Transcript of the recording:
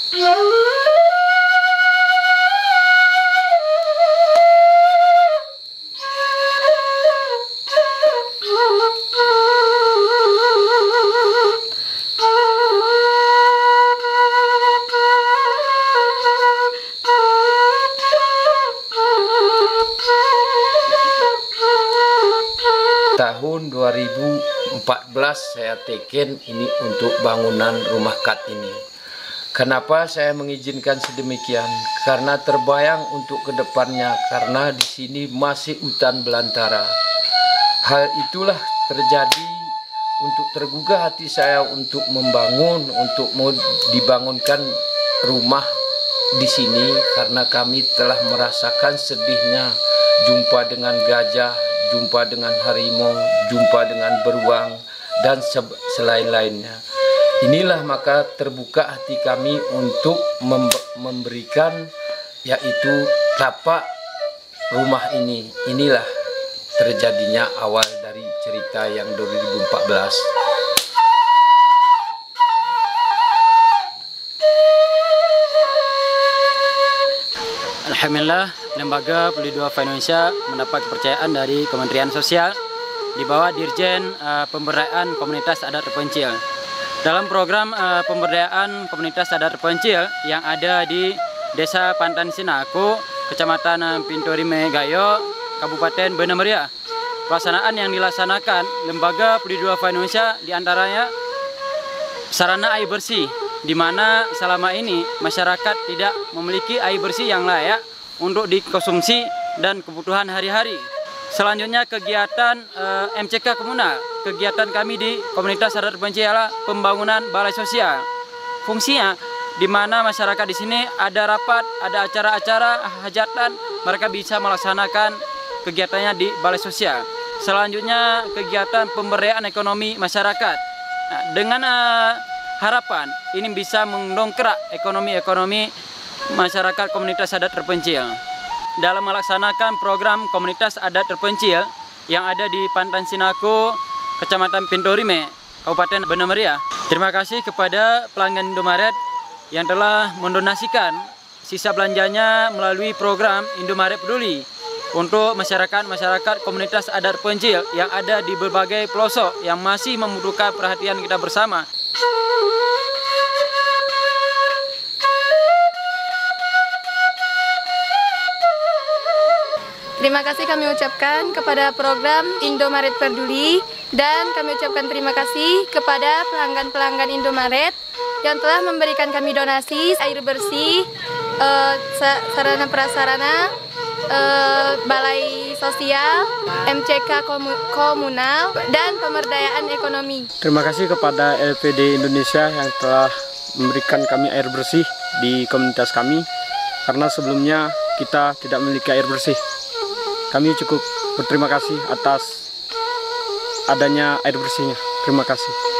Tahun 2014 saya teken ini untuk bangunan rumah kat ini. Kenapa saya mengizinkan sedemikian? Karena terbayang untuk kedepannya, karena di sini masih hutan belantara. Hal itulah terjadi untuk tergugah hati saya untuk membangun, untuk mau dibangunkan rumah di sini, karena kami telah merasakan sedihnya jumpa dengan gajah, jumpa dengan harimau, jumpa dengan beruang, dan selain-lainnya. Inilah maka terbuka hati kami untuk memberikan yaitu tapak rumah ini. Inilah terjadinya awal dari cerita yang 2014. Alhamdulillah, Lembaga Peduli Duafa Indonesia mendapat kepercayaan dari Kementerian Sosial di bawah Dirjen Pemberdayaan Komunitas Adat Terpencil. Dalam program pemberdayaan komunitas adat terpencil yang ada di Desa Pantan Sinaku, Kecamatan Pintorime Gayo, Kabupaten Bena Meriah. Pelaksanaan yang dilaksanakan Lembaga Peduli Duafa Indonesia diantaranya sarana air bersih, di mana selama ini masyarakat tidak memiliki air bersih yang layak untuk dikonsumsi dan kebutuhan hari-hari. Selanjutnya kegiatan MCK komunal. Kegiatan kami di komunitas adat terpencil adalah pembangunan balai sosial. Fungsinya di mana masyarakat di sini ada rapat, ada acara-acara hajatan, mereka bisa melaksanakan kegiatannya di balai sosial. Selanjutnya kegiatan pemberdayaan ekonomi masyarakat. Nah, dengan harapan ini bisa mendongkrak ekonomi masyarakat komunitas adat terpencil. Dalam melaksanakan program komunitas adat terpencil yang ada di Pantan Sinaku, Kecamatan Pintorime, Kabupaten Bena Meriah. Terima kasih kepada pelanggan Indomaret yang telah mendonasikan sisa belanjanya melalui program Indomaret Peduli untuk masyarakat komunitas adat terpencil yang ada di berbagai pelosok yang masih membutuhkan perhatian kita bersama. Terima kasih kami ucapkan kepada program Indomaret Peduli, dan kami ucapkan terima kasih kepada pelanggan-pelanggan Indomaret yang telah memberikan kami donasi air bersih, sarana prasarana, balai sosial, MCK komunal, dan pemberdayaan ekonomi. Terima kasih kepada LPD Indonesia yang telah memberikan kami air bersih di komunitas kami, karena sebelumnya kita tidak memiliki air bersih. Kami cukup berterima kasih atas adanya air bersihnya. Terima kasih.